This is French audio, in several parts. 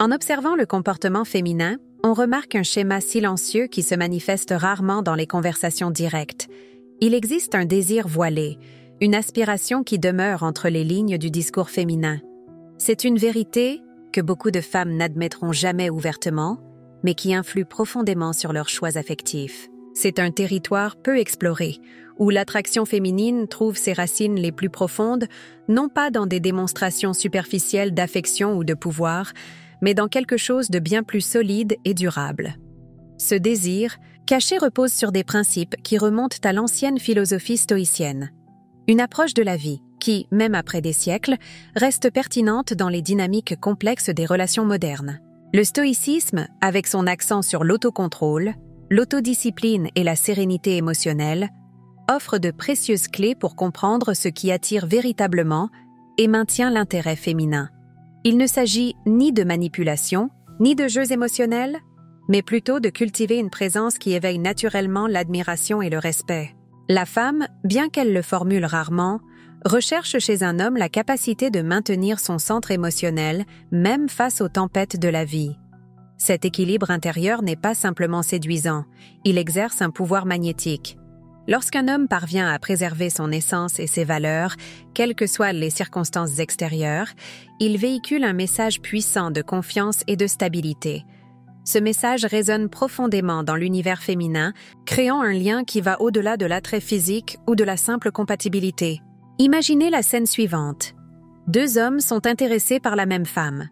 En observant le comportement féminin, on remarque un schéma silencieux qui se manifeste rarement dans les conversations directes. Il existe un désir voilé, une aspiration qui demeure entre les lignes du discours féminin. C'est une vérité que beaucoup de femmes n'admettront jamais ouvertement, mais qui influe profondément sur leurs choix affectifs. C'est un territoire peu exploré, où l'attraction féminine trouve ses racines les plus profondes, non pas dans des démonstrations superficielles d'affection ou de pouvoir, mais dans quelque chose de bien plus solide et durable. Ce désir, caché, repose sur des principes qui remontent à l'ancienne philosophie stoïcienne. Une approche de la vie qui, même après des siècles, reste pertinente dans les dynamiques complexes des relations modernes. Le stoïcisme, avec son accent sur l'autocontrôle, l'autodiscipline et la sérénité émotionnelle, offre de précieuses clés pour comprendre ce qui attire véritablement et maintient l'intérêt féminin. Il ne s'agit ni de manipulation, ni de jeux émotionnels, mais plutôt de cultiver une présence qui éveille naturellement l'admiration et le respect. La femme, bien qu'elle le formule rarement, recherche chez un homme la capacité de maintenir son centre émotionnel, même face aux tempêtes de la vie. Cet équilibre intérieur n'est pas simplement séduisant, il exerce un pouvoir magnétique. Lorsqu'un homme parvient à préserver son essence et ses valeurs, quelles que soient les circonstances extérieures, il véhicule un message puissant de confiance et de stabilité. Ce message résonne profondément dans l'univers féminin, créant un lien qui va au-delà de l'attrait physique ou de la simple compatibilité. Imaginez la scène suivante. Deux hommes sont intéressés par la même femme.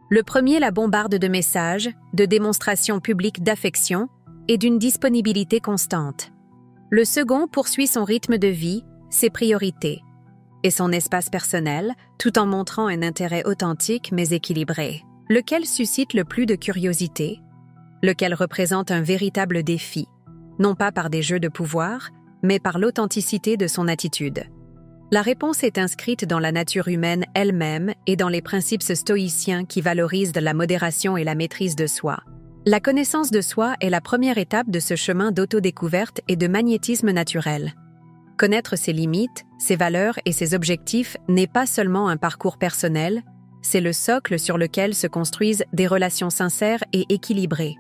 Le premier la bombarde de messages, de démonstrations publiques d'affection et d'une disponibilité constante. Le second poursuit son rythme de vie, ses priorités et son espace personnel, tout en montrant un intérêt authentique mais équilibré. Lequel suscite le plus de curiosité? Lequel représente un véritable défi, non pas par des jeux de pouvoir, mais par l'authenticité de son attitude? La réponse est inscrite dans la nature humaine elle-même et dans les principes stoïciens qui valorisent la modération et la maîtrise de soi. La connaissance de soi est la première étape de ce chemin d'autodécouverte et de magnétisme naturel. Connaître ses limites, ses valeurs et ses objectifs n'est pas seulement un parcours personnel, c'est le socle sur lequel se construisent des relations sincères et équilibrées.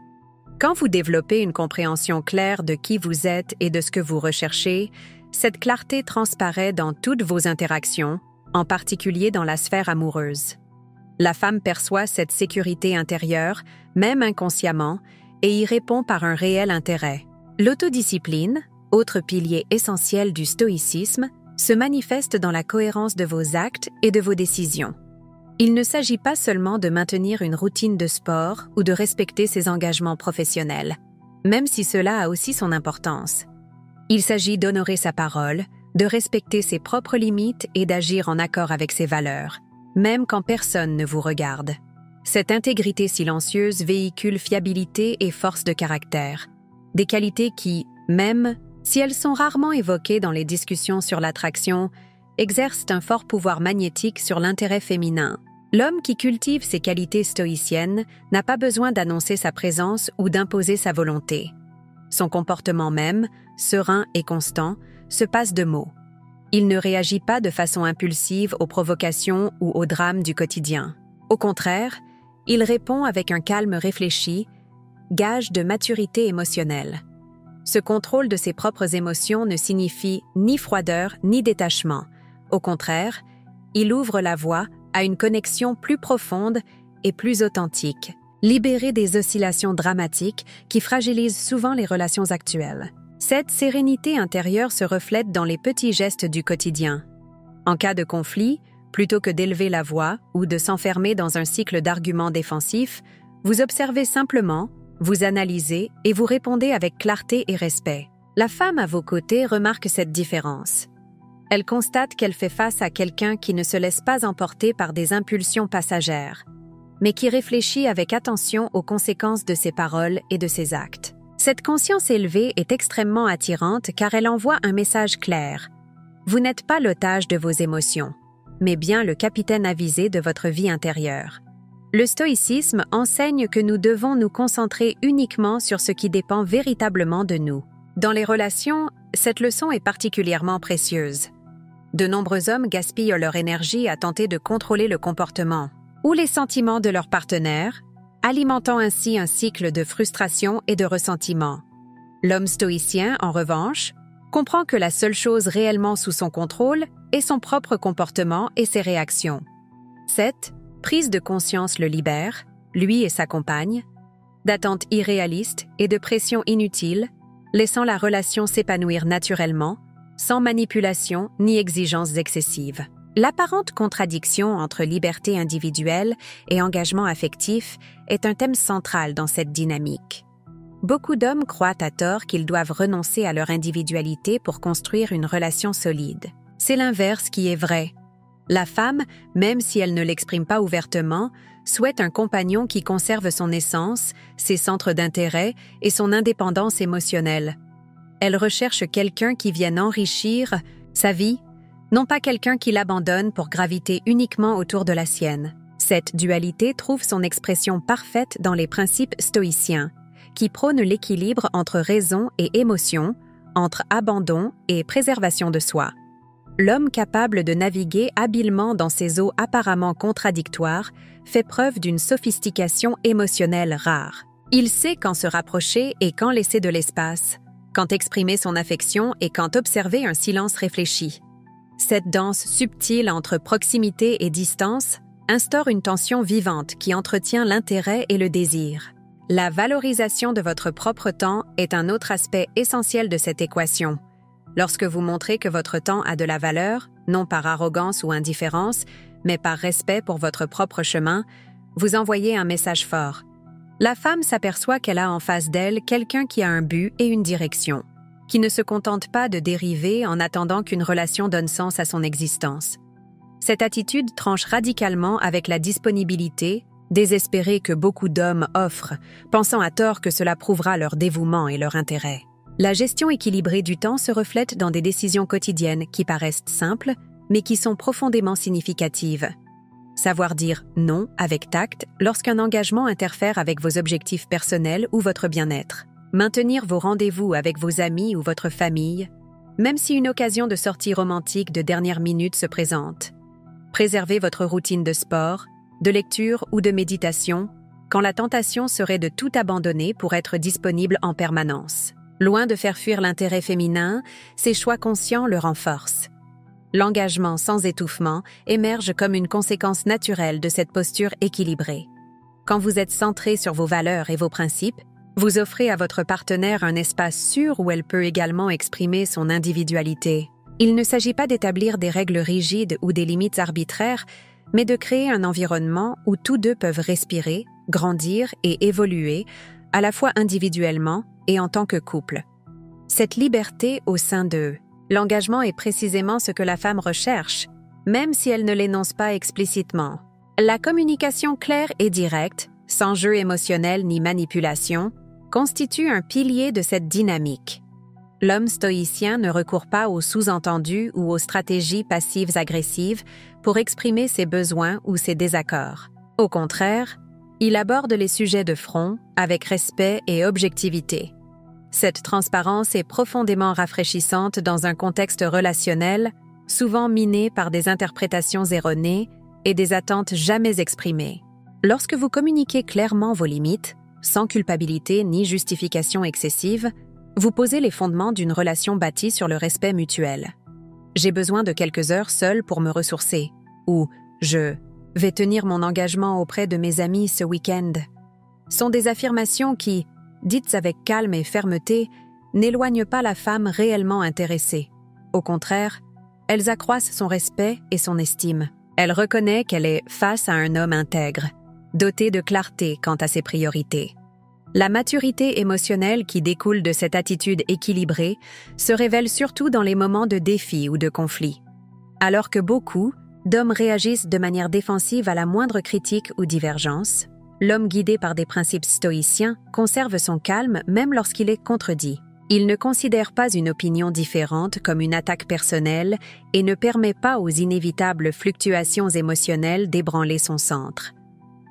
Quand vous développez une compréhension claire de qui vous êtes et de ce que vous recherchez, cette clarté transparaît dans toutes vos interactions, en particulier dans la sphère amoureuse. La femme perçoit cette sécurité intérieure, même inconsciemment, et y répond par un réel intérêt. L'autodiscipline, autre pilier essentiel du stoïcisme, se manifeste dans la cohérence de vos actes et de vos décisions. Il ne s'agit pas seulement de maintenir une routine de sport ou de respecter ses engagements professionnels, même si cela a aussi son importance. Il s'agit d'honorer sa parole, de respecter ses propres limites et d'agir en accord avec ses valeurs, même quand personne ne vous regarde. Cette intégrité silencieuse véhicule fiabilité et force de caractère, des qualités qui, même si elles sont rarement évoquées dans les discussions sur l'attraction, exercent un fort pouvoir magnétique sur l'intérêt féminin. L'homme qui cultive ces qualités stoïciennes n'a pas besoin d'annoncer sa présence ou d'imposer sa volonté. Son comportement même, serein et constant, se passe de mots. Il ne réagit pas de façon impulsive aux provocations ou aux drames du quotidien. Au contraire, il répond avec un calme réfléchi, gage de maturité émotionnelle. Ce contrôle de ses propres émotions ne signifie ni froideur ni détachement. Au contraire, il ouvre la voie à une connexion plus profonde et plus authentique, libérée des oscillations dramatiques qui fragilisent souvent les relations actuelles. Cette sérénité intérieure se reflète dans les petits gestes du quotidien. En cas de conflit, plutôt que d'élever la voix ou de s'enfermer dans un cycle d'arguments défensifs, vous observez simplement, vous analysez et vous répondez avec clarté et respect. La femme à vos côtés remarque cette différence. Elle constate qu'elle fait face à quelqu'un qui ne se laisse pas emporter par des impulsions passagères, mais qui réfléchit avec attention aux conséquences de ses paroles et de ses actes. Cette conscience élevée est extrêmement attirante car elle envoie un message clair. Vous n'êtes pas l'otage de vos émotions, mais bien le capitaine avisé de votre vie intérieure. Le stoïcisme enseigne que nous devons nous concentrer uniquement sur ce qui dépend véritablement de nous. Dans les relations, cette leçon est particulièrement précieuse. De nombreux hommes gaspillent leur énergie à tenter de contrôler le comportement, ou les sentiments de leur partenaire, alimentant ainsi un cycle de frustration et de ressentiment. L'homme stoïcien, en revanche, comprend que la seule chose réellement sous son contrôle est son propre comportement et ses réactions. Cette prise de conscience le libère, lui et sa compagne, d'attentes irréalistes et de pressions inutiles, laissant la relation s'épanouir naturellement, sans manipulation ni exigences excessives. L'apparente contradiction entre liberté individuelle et engagement affectif est un thème central dans cette dynamique. Beaucoup d'hommes croient à tort qu'ils doivent renoncer à leur individualité pour construire une relation solide. C'est l'inverse qui est vrai. La femme, même si elle ne l'exprime pas ouvertement, souhaite un compagnon qui conserve son essence, ses centres d'intérêt et son indépendance émotionnelle. Elle recherche quelqu'un qui vienne enrichir sa vie, non pas quelqu'un qui l'abandonne pour graviter uniquement autour de la sienne. Cette dualité trouve son expression parfaite dans les principes stoïciens, qui prônent l'équilibre entre raison et émotion, entre abandon et préservation de soi. L'homme capable de naviguer habilement dans ces eaux apparemment contradictoires fait preuve d'une sophistication émotionnelle rare. Il sait quand se rapprocher et quand laisser de l'espace, quand exprimer son affection et quand observer un silence réfléchi. Cette danse subtile entre proximité et distance instaure une tension vivante qui entretient l'intérêt et le désir. La valorisation de votre propre temps est un autre aspect essentiel de cette équation. Lorsque vous montrez que votre temps a de la valeur, non par arrogance ou indifférence, mais par respect pour votre propre chemin, vous envoyez un message fort. La femme s'aperçoit qu'elle a en face d'elle quelqu'un qui a un but et une direction, qui ne se contente pas de dériver en attendant qu'une relation donne sens à son existence. Cette attitude tranche radicalement avec la disponibilité, désespérée que beaucoup d'hommes offrent, pensant à tort que cela prouvera leur dévouement et leur intérêt. La gestion équilibrée du temps se reflète dans des décisions quotidiennes qui paraissent simples, mais qui sont profondément significatives. Savoir dire non avec tact lorsqu'un engagement interfère avec vos objectifs personnels ou votre bien-être. Maintenir vos rendez-vous avec vos amis ou votre famille, même si une occasion de sortie romantique de dernière minute se présente. Préserver votre routine de sport, de lecture ou de méditation, quand la tentation serait de tout abandonner pour être disponible en permanence. Loin de faire fuir l'intérêt féminin, ces choix conscients le renforcent. L'engagement sans étouffement émerge comme une conséquence naturelle de cette posture équilibrée. Quand vous êtes centré sur vos valeurs et vos principes, vous offrez à votre partenaire un espace sûr où elle peut également exprimer son individualité. Il ne s'agit pas d'établir des règles rigides ou des limites arbitraires, mais de créer un environnement où tous deux peuvent respirer, grandir et évoluer, à la fois individuellement et en tant que couple. Cette liberté au sein d'eux, l'engagement est précisément ce que la femme recherche, même si elle ne l'énonce pas explicitement. La communication claire et directe, sans jeu émotionnel ni manipulation, constitue un pilier de cette dynamique. L'homme stoïcien ne recourt pas aux sous-entendus ou aux stratégies passives-agressives pour exprimer ses besoins ou ses désaccords. Au contraire, il aborde les sujets de front avec respect et objectivité. Cette transparence est profondément rafraîchissante dans un contexte relationnel, souvent miné par des interprétations erronées et des attentes jamais exprimées. Lorsque vous communiquez clairement vos limites, sans culpabilité ni justification excessive, vous posez les fondements d'une relation bâtie sur le respect mutuel. J'ai besoin de quelques heures seule pour me ressourcer, ou je vais tenir mon engagement auprès de mes amis ce week-end, sont des affirmations qui, dites avec calme et fermeté, n'éloignent pas la femme réellement intéressée. Au contraire, elles accroissent son respect et son estime. Elle reconnaît qu'elle est face à un homme intègre, doté de clarté quant à ses priorités. La maturité émotionnelle qui découle de cette attitude équilibrée se révèle surtout dans les moments de défi ou de conflit. Alors que beaucoup d'hommes réagissent de manière défensive à la moindre critique ou divergence, l'homme guidé par des principes stoïciens conserve son calme même lorsqu'il est contredit. Il ne considère pas une opinion différente comme une attaque personnelle et ne permet pas aux inévitables fluctuations émotionnelles d'ébranler son centre.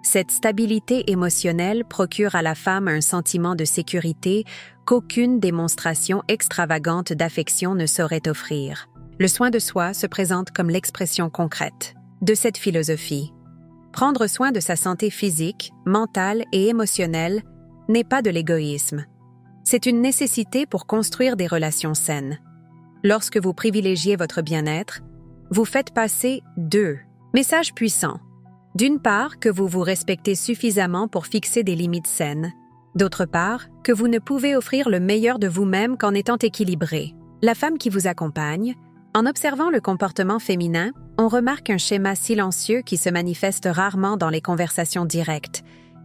Cette stabilité émotionnelle procure à la femme un sentiment de sécurité qu'aucune démonstration extravagante d'affection ne saurait offrir. Le soin de soi se présente comme l'expression concrète de cette philosophie. Prendre soin de sa santé physique, mentale et émotionnelle n'est pas de l'égoïsme. C'est une nécessité pour construire des relations saines. Lorsque vous privilégiez votre bien-être, vous faites passer deux messages puissants. D'une part, que vous vous respectez suffisamment pour fixer des limites saines. D'autre part, que vous ne pouvez offrir le meilleur de vous-même qu'en étant équilibré. La femme qui vous accompagne, en observant le comportement féminin, on remarque un schéma silencieux qui se manifeste rarement dans les conversations directes.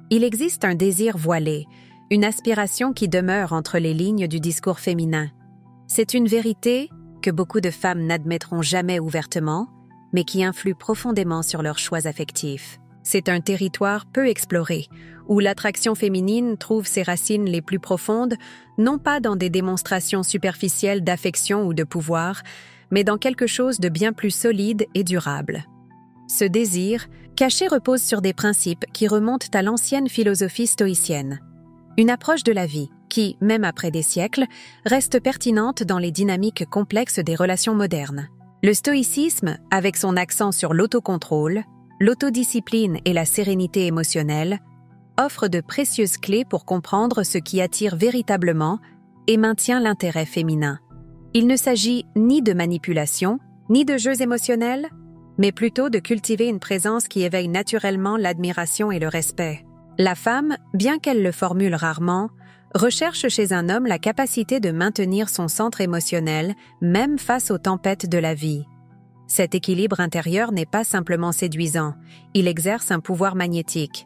Il existe un désir voilé, une aspiration qui demeure entre les lignes du discours féminin. C'est une vérité que beaucoup de femmes n'admettront jamais ouvertement, mais qui influe profondément sur leurs choix affectifs. C'est un territoire peu exploré, où l'attraction féminine trouve ses racines les plus profondes, non pas dans des démonstrations superficielles d'affection ou de pouvoir, mais dans quelque chose de bien plus solide et durable. Ce désir, caché, repose sur des principes qui remontent à l'ancienne philosophie stoïcienne. Une approche de la vie qui, même après des siècles, reste pertinente dans les dynamiques complexes des relations modernes. Le stoïcisme, avec son accent sur l'autocontrôle, l'autodiscipline et la sérénité émotionnelle, offre de précieuses clés pour comprendre ce qui attire véritablement et maintient l'intérêt féminin. Il ne s'agit ni de manipulation, ni de jeux émotionnels, mais plutôt de cultiver une présence qui éveille naturellement l'admiration et le respect. La femme, bien qu'elle le formule rarement, recherche chez un homme la capacité de maintenir son centre émotionnel, même face aux tempêtes de la vie. Cet équilibre intérieur n'est pas simplement séduisant, il exerce un pouvoir magnétique.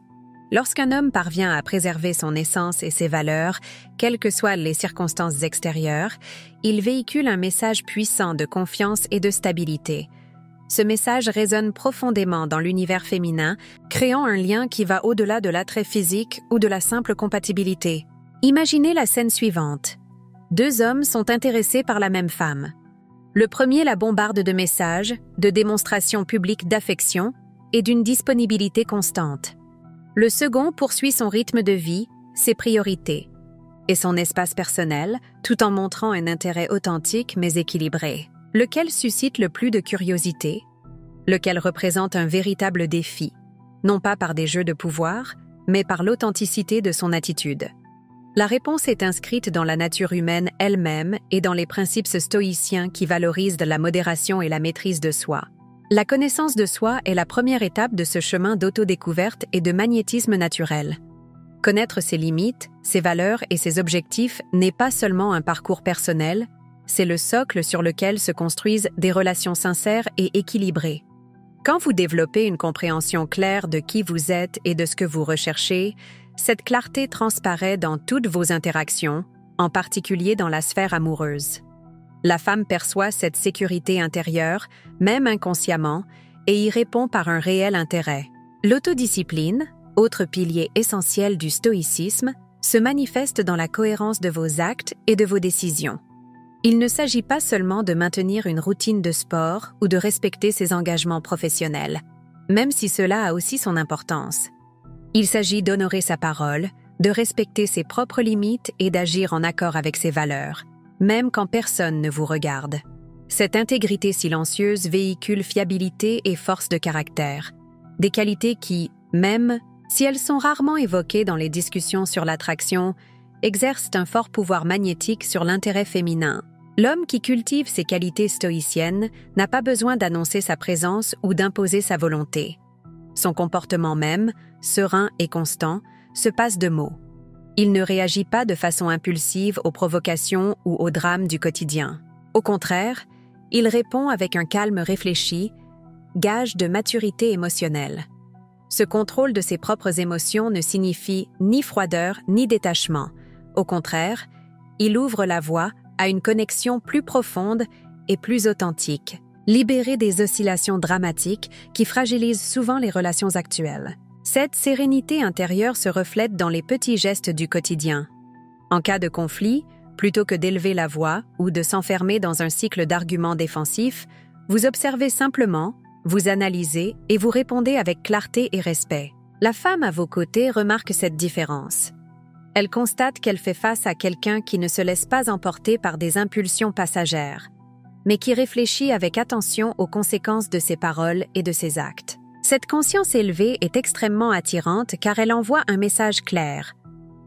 Lorsqu'un homme parvient à préserver son essence et ses valeurs, quelles que soient les circonstances extérieures, il véhicule un message puissant de confiance et de stabilité. Ce message résonne profondément dans l'univers féminin, créant un lien qui va au-delà de l'attrait physique ou de la simple compatibilité. Imaginez la scène suivante. Deux hommes sont intéressés par la même femme. Le premier la bombarde de messages, de démonstrations publiques d'affection et d'une disponibilité constante. Le second poursuit son rythme de vie, ses priorités et son espace personnel, tout en montrant un intérêt authentique mais équilibré. Lequel suscite le plus de curiosité? Lequel représente un véritable défi, non pas par des jeux de pouvoir, mais par l'authenticité de son attitude? La réponse est inscrite dans la nature humaine elle-même et dans les principes stoïciens qui valorisent la modération et la maîtrise de soi. La connaissance de soi est la première étape de ce chemin d'autodécouverte et de magnétisme naturel. Connaître ses limites, ses valeurs et ses objectifs n'est pas seulement un parcours personnel, c'est le socle sur lequel se construisent des relations sincères et équilibrées. Quand vous développez une compréhension claire de qui vous êtes et de ce que vous recherchez, cette clarté transparaît dans toutes vos interactions, en particulier dans la sphère amoureuse. La femme perçoit cette sécurité intérieure, même inconsciemment, et y répond par un réel intérêt. L'autodiscipline, autre pilier essentiel du stoïcisme, se manifeste dans la cohérence de vos actes et de vos décisions. Il ne s'agit pas seulement de maintenir une routine de sport ou de respecter ses engagements professionnels, même si cela a aussi son importance. Il s'agit d'honorer sa parole, de respecter ses propres limites et d'agir en accord avec ses valeurs, même quand personne ne vous regarde. Cette intégrité silencieuse véhicule fiabilité et force de caractère, des qualités qui, même si elles sont rarement évoquées dans les discussions sur l'attraction, exercent un fort pouvoir magnétique sur l'intérêt féminin. L'homme qui cultive ces qualités stoïciennes n'a pas besoin d'annoncer sa présence ou d'imposer sa volonté. Son comportement même, serein et constant, se passe de mots. Il ne réagit pas de façon impulsive aux provocations ou aux drames du quotidien. Au contraire, il répond avec un calme réfléchi, gage de maturité émotionnelle. Ce contrôle de ses propres émotions ne signifie ni froideur ni détachement. Au contraire, il ouvre la voie à une connexion plus profonde et plus authentique, libérée des oscillations dramatiques qui fragilisent souvent les relations actuelles. Cette sérénité intérieure se reflète dans les petits gestes du quotidien. En cas de conflit, plutôt que d'élever la voix ou de s'enfermer dans un cycle d'arguments défensifs, vous observez simplement, vous analysez et vous répondez avec clarté et respect. La femme à vos côtés remarque cette différence. Elle constate qu'elle fait face à quelqu'un qui ne se laisse pas emporter par des impulsions passagères, mais qui réfléchit avec attention aux conséquences de ses paroles et de ses actes. Cette conscience élevée est extrêmement attirante car elle envoie un message clair.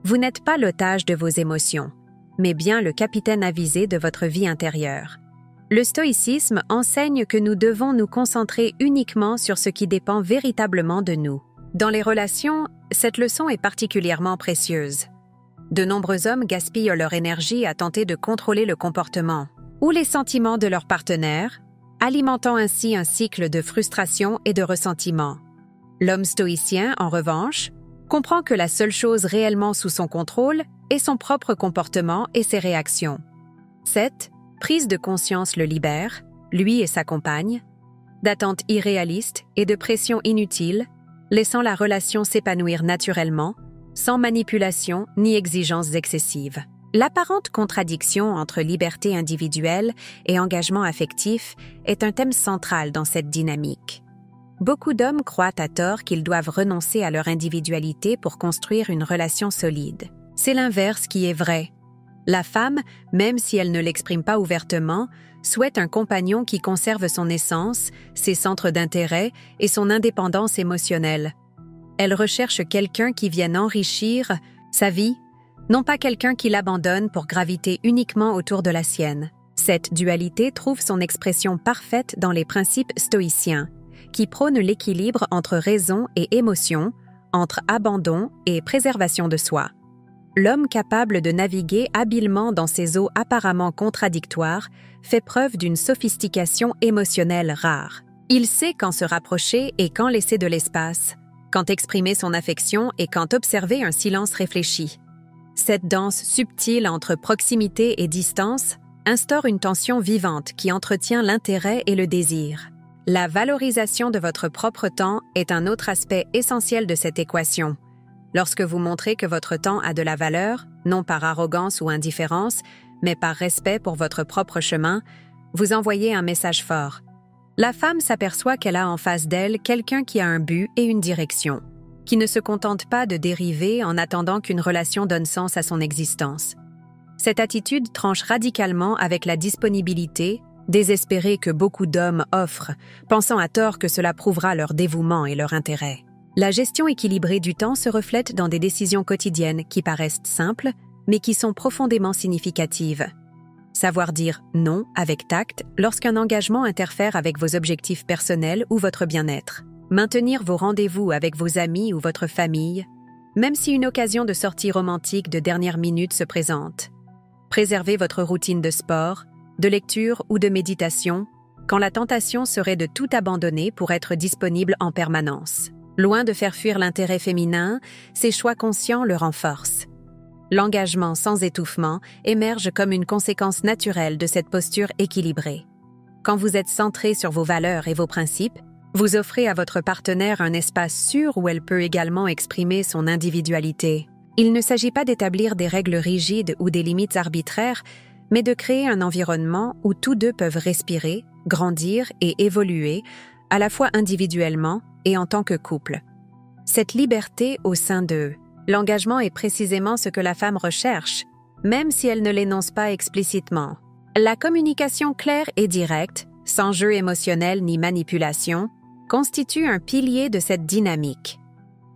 Vous n'êtes pas l'otage de vos émotions, mais bien le capitaine avisé de votre vie intérieure. Le stoïcisme enseigne que nous devons nous concentrer uniquement sur ce qui dépend véritablement de nous. Dans les relations, cette leçon est particulièrement précieuse. De nombreux hommes gaspillent leur énergie à tenter de contrôler le comportement ou les sentiments de leur partenaire, alimentant ainsi un cycle de frustration et de ressentiment. L'homme stoïcien, en revanche, comprend que la seule chose réellement sous son contrôle est son propre comportement et ses réactions. Cette prise de conscience le libère, lui et sa compagne, d'attentes irréalistes et de pressions inutiles, laissant la relation s'épanouir naturellement, sans manipulation ni exigences excessives. L'apparente contradiction entre liberté individuelle et engagement affectif est un thème central dans cette dynamique. Beaucoup d'hommes croient à tort qu'ils doivent renoncer à leur individualité pour construire une relation solide. C'est l'inverse qui est vrai. La femme, même si elle ne l'exprime pas ouvertement, souhaite un compagnon qui conserve son essence, ses centres d'intérêt et son indépendance émotionnelle. Elle recherche quelqu'un qui vienne enrichir sa vie, non pas quelqu'un qui l'abandonne pour graviter uniquement autour de la sienne. Cette dualité trouve son expression parfaite dans les principes stoïciens, qui prônent l'équilibre entre raison et émotion, entre abandon et préservation de soi. L'homme capable de naviguer habilement dans ces eaux apparemment contradictoires fait preuve d'une sophistication émotionnelle rare. Il sait quand se rapprocher et quand laisser de l'espace, quand exprimer son affection et quand observer un silence réfléchi. Cette danse subtile entre proximité et distance instaure une tension vivante qui entretient l'intérêt et le désir. La valorisation de votre propre temps est un autre aspect essentiel de cette équation. Lorsque vous montrez que votre temps a de la valeur, non par arrogance ou indifférence, mais par respect pour votre propre chemin, vous envoyez un message fort. La femme s'aperçoit qu'elle a en face d'elle quelqu'un qui a un but et une direction, qui ne se contente pas de dériver en attendant qu'une relation donne sens à son existence. Cette attitude tranche radicalement avec la disponibilité, désespérée que beaucoup d'hommes offrent, pensant à tort que cela prouvera leur dévouement et leur intérêt. La gestion équilibrée du temps se reflète dans des décisions quotidiennes qui paraissent simples, mais qui sont profondément significatives. Savoir dire non avec tact lorsqu'un engagement interfère avec vos objectifs personnels ou votre bien-être. Maintenir vos rendez-vous avec vos amis ou votre famille, même si une occasion de sortie romantique de dernière minute se présente. Préserver votre routine de sport, de lecture ou de méditation, quand la tentation serait de tout abandonner pour être disponible en permanence. Loin de faire fuir l'intérêt féminin, ces choix conscients le renforcent. L'engagement sans étouffement émerge comme une conséquence naturelle de cette posture équilibrée. Quand vous êtes centré sur vos valeurs et vos principes, vous offrez à votre partenaire un espace sûr où elle peut également exprimer son individualité. Il ne s'agit pas d'établir des règles rigides ou des limites arbitraires, mais de créer un environnement où tous deux peuvent respirer, grandir et évoluer, à la fois individuellement et en tant que couple. Cette liberté au sein d'eux, l'engagement est précisément ce que la femme recherche, même si elle ne l'énonce pas explicitement. La communication claire et directe, sans jeu émotionnel ni manipulation, constitue un pilier de cette dynamique.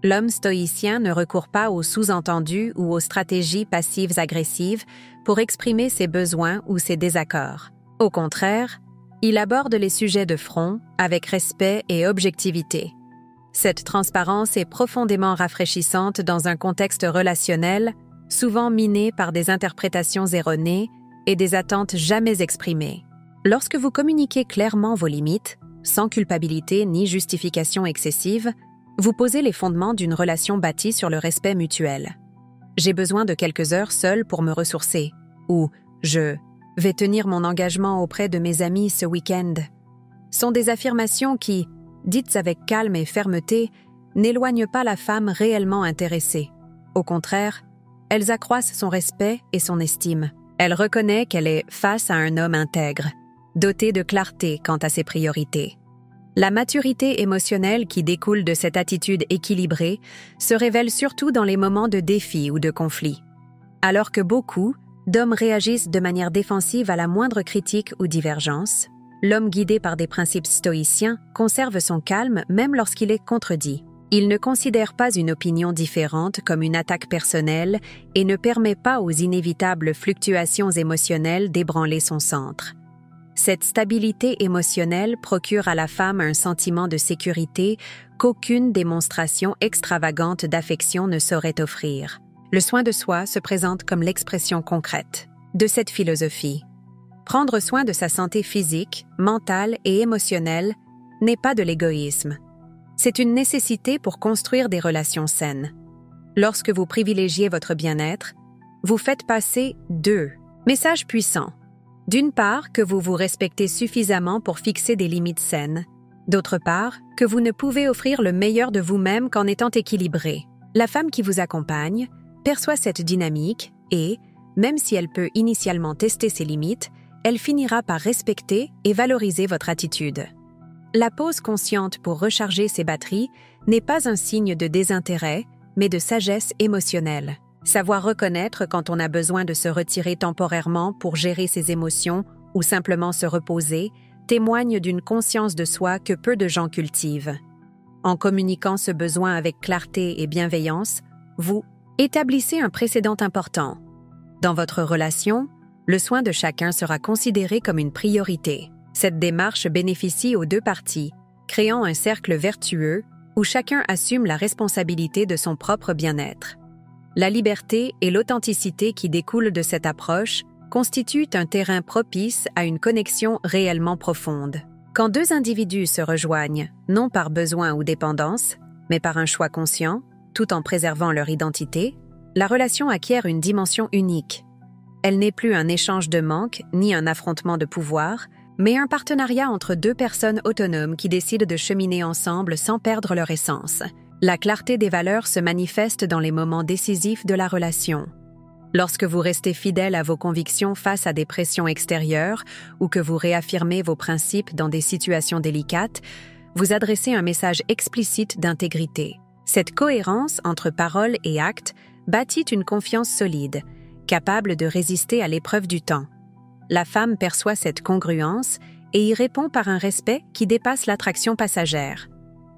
L'homme stoïcien ne recourt pas aux sous-entendus ou aux stratégies passives-agressives pour exprimer ses besoins ou ses désaccords. Au contraire, il aborde les sujets de front avec respect et objectivité. Cette transparence est profondément rafraîchissante dans un contexte relationnel, souvent miné par des interprétations erronées et des attentes jamais exprimées. Lorsque vous communiquez clairement vos limites, sans culpabilité ni justification excessive, vous posez les fondements d'une relation bâtie sur le respect mutuel. J'ai besoin de quelques heures seule pour me ressourcer, ou je vais tenir mon engagement auprès de mes amis ce week-end, sont des affirmations qui, dites avec calme et fermeté, n'éloignent pas la femme réellement intéressée. Au contraire, elles accroissent son respect et son estime. Elle reconnaît qu'elle est face à un homme intègre, doté de clarté quant à ses priorités. La maturité émotionnelle qui découle de cette attitude équilibrée se révèle surtout dans les moments de défi ou de conflit. Alors que beaucoup d'hommes réagissent de manière défensive à la moindre critique ou divergence, L'homme guidé par des principes stoïciens conserve son calme même lorsqu'il est contredit. Il ne considère pas une opinion différente comme une attaque personnelle et ne permet pas aux inévitables fluctuations émotionnelles d'ébranler son centre. Cette stabilité émotionnelle procure à la femme un sentiment de sécurité qu'aucune démonstration extravagante d'affection ne saurait offrir. Le soin de soi se présente comme l'expression concrète de cette philosophie. Prendre soin de sa santé physique, mentale et émotionnelle n'est pas de l'égoïsme. C'est une nécessité pour construire des relations saines. Lorsque vous privilégiez votre bien-être, vous faites passer deux messages puissants. D'une part, que vous vous respectez suffisamment pour fixer des limites saines. D'autre part, que vous ne pouvez offrir le meilleur de vous-même qu'en étant équilibré. La femme qui vous accompagne perçoit cette dynamique et, même si elle peut initialement tester ses limites, elle finira par respecter et valoriser votre attitude. La pause consciente pour recharger ses batteries n'est pas un signe de désintérêt, mais de sagesse émotionnelle. Savoir reconnaître quand on a besoin de se retirer temporairement pour gérer ses émotions ou simplement se reposer témoigne d'une conscience de soi que peu de gens cultivent. En communiquant ce besoin avec clarté et bienveillance, vous établissez un précédent important. Dans votre relation, le soin de chacun sera considéré comme une priorité. Cette démarche bénéficie aux deux parties, créant un cercle vertueux où chacun assume la responsabilité de son propre bien-être. La liberté et l'authenticité qui découlent de cette approche constituent un terrain propice à une connexion réellement profonde. Quand deux individus se rejoignent, non par besoin ou dépendance, mais par un choix conscient, tout en préservant leur identité, la relation acquiert une dimension unique. Elle n'est plus un échange de manque ni un affrontement de pouvoir, mais un partenariat entre deux personnes autonomes qui décident de cheminer ensemble sans perdre leur essence. La clarté des valeurs se manifeste dans les moments décisifs de la relation. Lorsque vous restez fidèle à vos convictions face à des pressions extérieures ou que vous réaffirmez vos principes dans des situations délicates, vous adressez un message explicite d'intégrité. Cette cohérence entre paroles et actes bâtit une confiance solide, capable de résister à l'épreuve du temps. La femme perçoit cette congruence et y répond par un respect qui dépasse l'attraction passagère.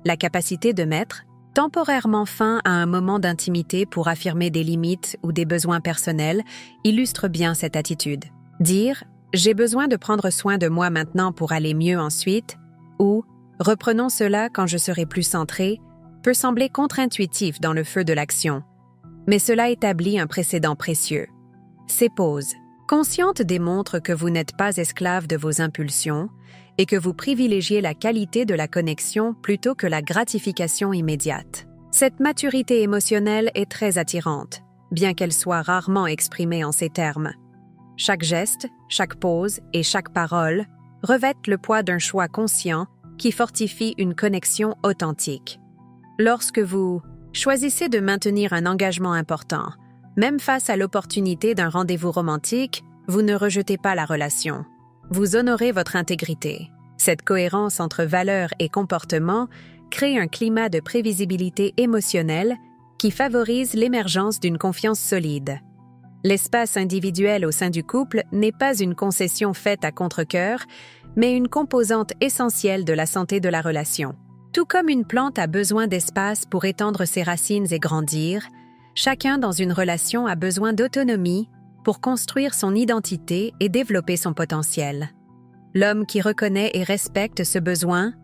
La capacité de mettre temporairement fin à un moment d'intimité pour affirmer des limites ou des besoins personnels illustre bien cette attitude. Dire « j'ai besoin de prendre soin de moi maintenant pour aller mieux ensuite » ou « reprenons cela quand je serai plus centré » peut sembler contre-intuitif dans le feu de l'action. Mais cela établit un précédent précieux. Ces pauses conscientes démontrent que vous n'êtes pas esclave de vos impulsions et que vous privilégiez la qualité de la connexion plutôt que la gratification immédiate. Cette maturité émotionnelle est très attirante, bien qu'elle soit rarement exprimée en ces termes. Chaque geste, chaque pause et chaque parole revêtent le poids d'un choix conscient qui fortifie une connexion authentique. Lorsque vous choisissez de maintenir un engagement important, même face à l'opportunité d'un rendez-vous romantique, vous ne rejetez pas la relation. Vous honorez votre intégrité. Cette cohérence entre valeurs et comportement crée un climat de prévisibilité émotionnelle qui favorise l'émergence d'une confiance solide. L'espace individuel au sein du couple n'est pas une concession faite à contre-cœur, mais une composante essentielle de la santé de la relation. Tout comme une plante a besoin d'espace pour étendre ses racines et grandir, chacun dans une relation a besoin d'autonomie pour construire son identité et développer son potentiel. L'homme qui reconnaît et respecte ce besoin,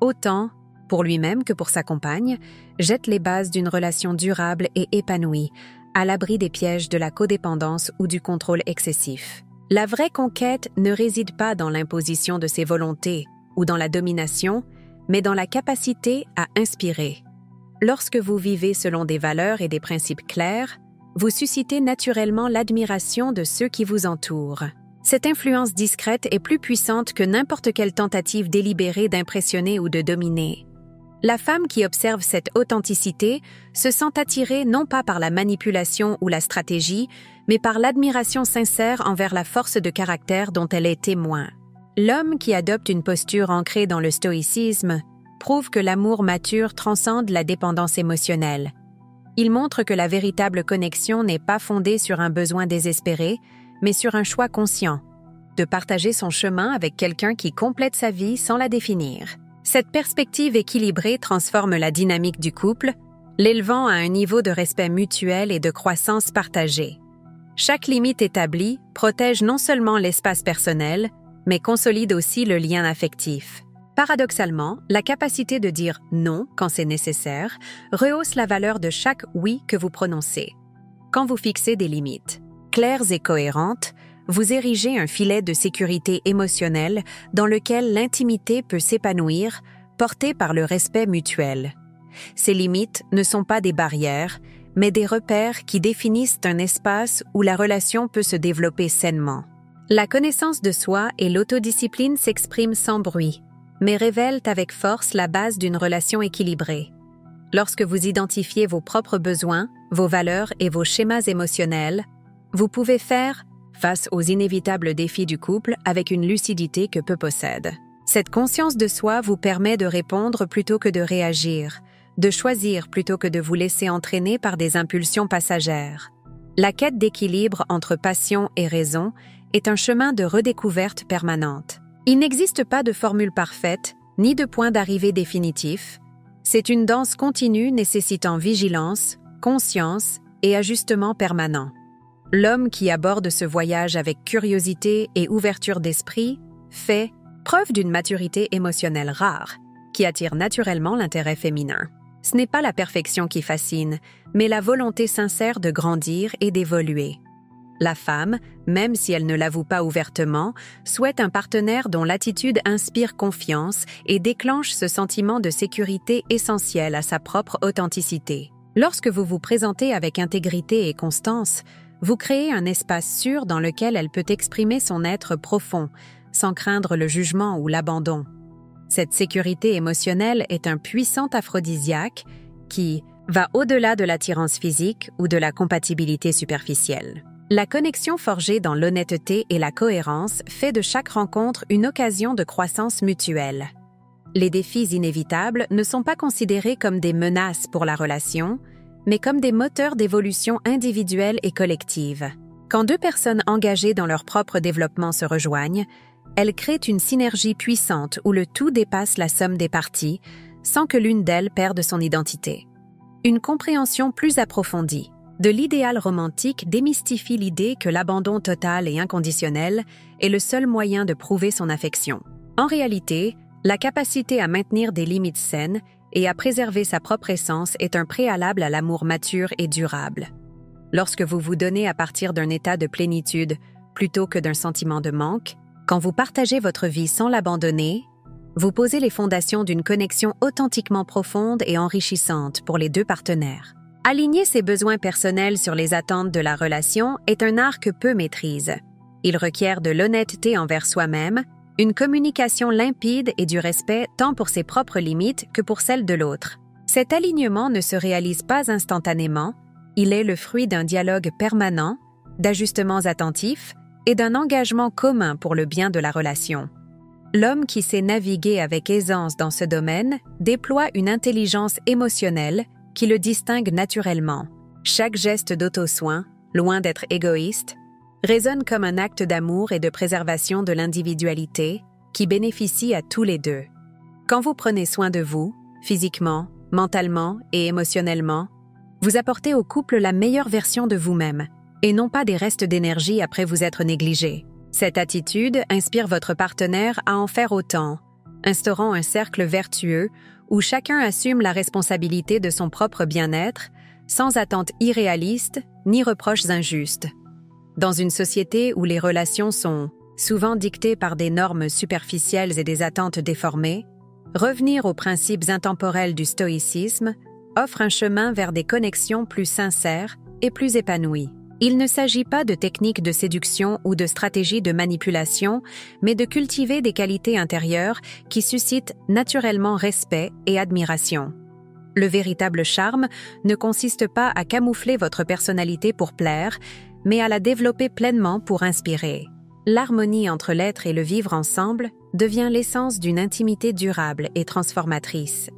autant pour lui-même que pour sa compagne, jette les bases d'une relation durable et épanouie, à l'abri des pièges de la codépendance ou du contrôle excessif. La vraie conquête ne réside pas dans l'imposition de ses volontés ou dans la domination, mais dans la capacité à inspirer. Lorsque vous vivez selon des valeurs et des principes clairs, vous suscitez naturellement l'admiration de ceux qui vous entourent. Cette influence discrète est plus puissante que n'importe quelle tentative délibérée d'impressionner ou de dominer. La femme qui observe cette authenticité se sent attirée non pas par la manipulation ou la stratégie, mais par l'admiration sincère envers la force de caractère dont elle est témoin. L'homme qui adopte une posture ancrée dans le stoïcisme prouve que l'amour mature transcende la dépendance émotionnelle. Il montre que la véritable connexion n'est pas fondée sur un besoin désespéré, mais sur un choix conscient. de partager son chemin avec quelqu'un qui complète sa vie sans la définir. Cette perspective équilibrée transforme la dynamique du couple, l'élevant à un niveau de respect mutuel et de croissance partagée. Chaque limite établie protège non seulement l'espace personnel, mais consolide aussi le lien affectif. Paradoxalement, la capacité de dire non quand c'est nécessaire rehausse la valeur de chaque oui que vous prononcez. Quand vous fixez des limites claires et cohérentes, vous érigez un filet de sécurité émotionnelle dans lequel l'intimité peut s'épanouir, portée par le respect mutuel. Ces limites ne sont pas des barrières, mais des repères qui définissent un espace où la relation peut se développer sainement. La connaissance de soi et l'autodiscipline s'expriment sans bruit, mais révèlent avec force la base d'une relation équilibrée. Lorsque vous identifiez vos propres besoins, vos valeurs et vos schémas émotionnels, vous pouvez faire face aux inévitables défis du couple avec une lucidité que peu possède. Cette conscience de soi vous permet de répondre plutôt que de réagir, de choisir plutôt que de vous laisser entraîner par des impulsions passagères. La quête d'équilibre entre passion et raison est un chemin de redécouverte permanente. Il n'existe pas de formule parfaite, ni de point d'arrivée définitif. C'est une danse continue nécessitant vigilance, conscience et ajustement permanent. L'homme qui aborde ce voyage avec curiosité et ouverture d'esprit fait preuve d'une maturité émotionnelle rare, qui attire naturellement l'intérêt féminin. Ce n'est pas la perfection qui fascine, mais la volonté sincère de grandir et d'évoluer. La femme, même si elle ne l'avoue pas ouvertement, souhaite un partenaire dont l'attitude inspire confiance et déclenche ce sentiment de sécurité essentiel à sa propre authenticité. Lorsque vous vous présentez avec intégrité et constance, vous créez un espace sûr dans lequel elle peut exprimer son être profond, sans craindre le jugement ou l'abandon. Cette sécurité émotionnelle est un puissant aphrodisiaque qui va au-delà de l'attirance physique ou de la compatibilité superficielle. La connexion forgée dans l'honnêteté et la cohérence fait de chaque rencontre une occasion de croissance mutuelle. Les défis inévitables ne sont pas considérés comme des menaces pour la relation, mais comme des moteurs d'évolution individuelle et collective. Quand deux personnes engagées dans leur propre développement se rejoignent, elles créent une synergie puissante où le tout dépasse la somme des parties, sans que l'une d'elles perde son identité. Une compréhension plus approfondie de l'idéal romantique démystifie l'idée que l'abandon total et inconditionnel est le seul moyen de prouver son affection. En réalité, la capacité à maintenir des limites saines et à préserver sa propre essence est un préalable à l'amour mature et durable. Lorsque vous vous donnez à partir d'un état de plénitude plutôt que d'un sentiment de manque, quand vous partagez votre vie sans l'abandonner, vous posez les fondations d'une connexion authentiquement profonde et enrichissante pour les deux partenaires. Aligner ses besoins personnels sur les attentes de la relation est un art que peu maîtrisent. Il requiert de l'honnêteté envers soi-même, une communication limpide et du respect tant pour ses propres limites que pour celles de l'autre. Cet alignement ne se réalise pas instantanément, il est le fruit d'un dialogue permanent, d'ajustements attentifs et d'un engagement commun pour le bien de la relation. L'homme qui sait naviguer avec aisance dans ce domaine déploie une intelligence émotionnelle qui le distingue naturellement. Chaque geste d'auto-soin, loin d'être égoïste, résonne comme un acte d'amour et de préservation de l'individualité qui bénéficie à tous les deux. Quand vous prenez soin de vous, physiquement, mentalement et émotionnellement, vous apportez au couple la meilleure version de vous-même et non pas des restes d'énergie après vous être négligé. Cette attitude inspire votre partenaire à en faire autant, instaurant un cercle vertueux où chacun assume la responsabilité de son propre bien-être, sans attentes irréalistes ni reproches injustes. Dans une société où les relations sont souvent dictées par des normes superficielles et des attentes déformées, revenir aux principes intemporels du stoïcisme offre un chemin vers des connexions plus sincères et plus épanouies. Il ne s'agit pas de techniques de séduction ou de stratégies de manipulation, mais de cultiver des qualités intérieures qui suscitent naturellement respect et admiration. Le véritable charme ne consiste pas à camoufler votre personnalité pour plaire, mais à la développer pleinement pour inspirer. L'harmonie entre l'être et le vivre ensemble devient l'essence d'une intimité durable et transformatrice.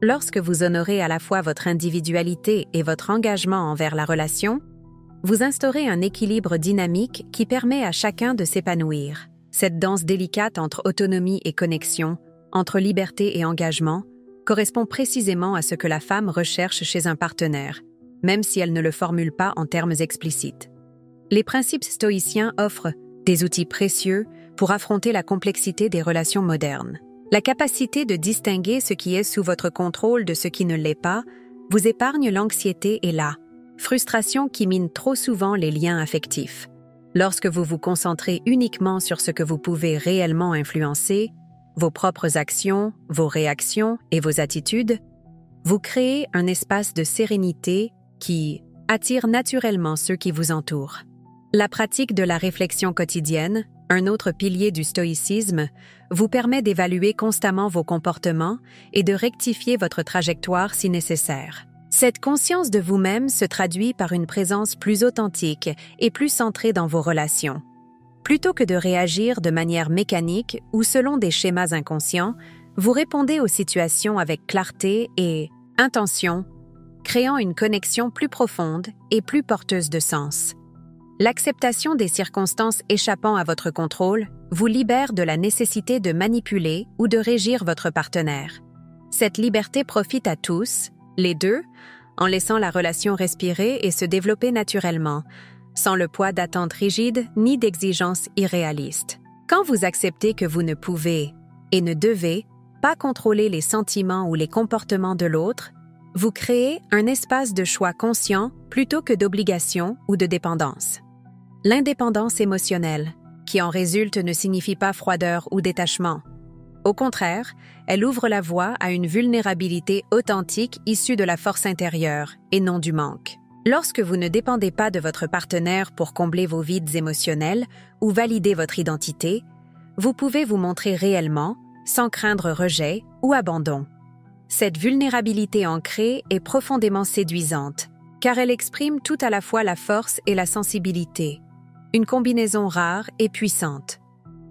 Lorsque vous honorez à la fois votre individualité et votre engagement envers la relation, Vous instaurez un équilibre dynamique qui permet à chacun de s'épanouir. Cette danse délicate entre autonomie et connexion, entre liberté et engagement, correspond précisément à ce que la femme recherche chez un partenaire, même si elle ne le formule pas en termes explicites. Les principes stoïciens offrent des outils précieux pour affronter la complexité des relations modernes. La capacité de distinguer ce qui est sous votre contrôle de ce qui ne l'est pas vous épargne l'anxiété et la frustration qui mine trop souvent les liens affectifs. Lorsque vous vous concentrez uniquement sur ce que vous pouvez réellement influencer, vos propres actions, vos réactions et vos attitudes, vous créez un espace de sérénité qui attire naturellement ceux qui vous entourent. La pratique de la réflexion quotidienne, un autre pilier du stoïcisme, vous permet d'évaluer constamment vos comportements et de rectifier votre trajectoire si nécessaire. Cette conscience de vous-même se traduit par une présence plus authentique et plus centrée dans vos relations. Plutôt que de réagir de manière mécanique ou selon des schémas inconscients, vous répondez aux situations avec clarté et intention, créant une connexion plus profonde et plus porteuse de sens. L'acceptation des circonstances échappant à votre contrôle vous libère de la nécessité de manipuler ou de régir votre partenaire. Cette liberté profite à tous, les deux, en laissant la relation respirer et se développer naturellement, sans le poids d'attentes rigides ni d'exigences irréalistes. Quand vous acceptez que vous ne pouvez et ne devez pas contrôler les sentiments ou les comportements de l'autre, vous créez un espace de choix conscient plutôt que d'obligation ou de dépendance. L'indépendance émotionnelle, qui en résulte, ne signifie pas froideur ou détachement. Au contraire, elle ouvre la voie à une vulnérabilité authentique issue de la force intérieure et non du manque. Lorsque vous ne dépendez pas de votre partenaire pour combler vos vides émotionnels ou valider votre identité, vous pouvez vous montrer réellement, sans craindre rejet ou abandon. Cette vulnérabilité ancrée est profondément séduisante, car elle exprime tout à la fois la force et la sensibilité, une combinaison rare et puissante.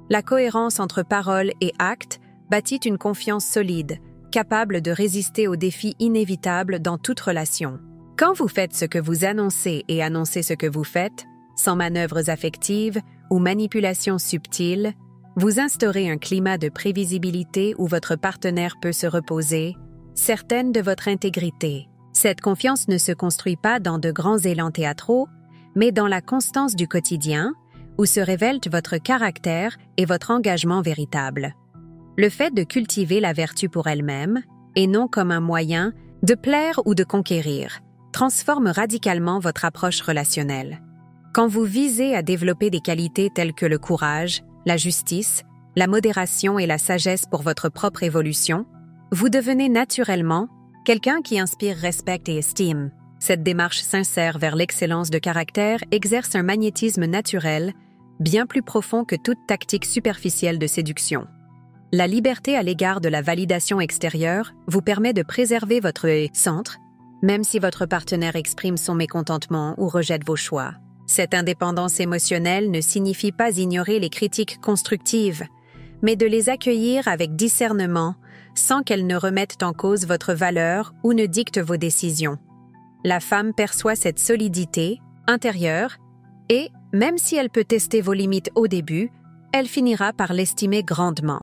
La cohérence entre paroles et actes bâtit une confiance solide, capable de résister aux défis inévitables dans toute relation. Quand vous faites ce que vous annoncez et annoncez ce que vous faites, sans manœuvres affectives ou manipulations subtiles, vous instaurez un climat de prévisibilité où votre partenaire peut se reposer, certaine de votre intégrité. Cette confiance ne se construit pas dans de grands élans théâtraux, mais dans la constance du quotidien, où se révèlent votre caractère et votre engagement véritable. Le fait de cultiver la vertu pour elle-même, et non comme un moyen de plaire ou de conquérir, transforme radicalement votre approche relationnelle. Quand vous visez à développer des qualités telles que le courage, la justice, la modération et la sagesse pour votre propre évolution, vous devenez naturellement quelqu'un qui inspire respect et estime. Cette démarche sincère vers l'excellence de caractère exerce un magnétisme naturel, bien plus profond que toute tactique superficielle de séduction. La liberté à l'égard de la validation extérieure vous permet de préserver votre centre, même si votre partenaire exprime son mécontentement ou rejette vos choix. Cette indépendance émotionnelle ne signifie pas ignorer les critiques constructives, mais de les accueillir avec discernement, sans qu'elles ne remettent en cause votre valeur ou ne dictent vos décisions. La femme perçoit cette solidité intérieure et, même si elle peut tester vos limites au début, elle finira par l'estimer grandement.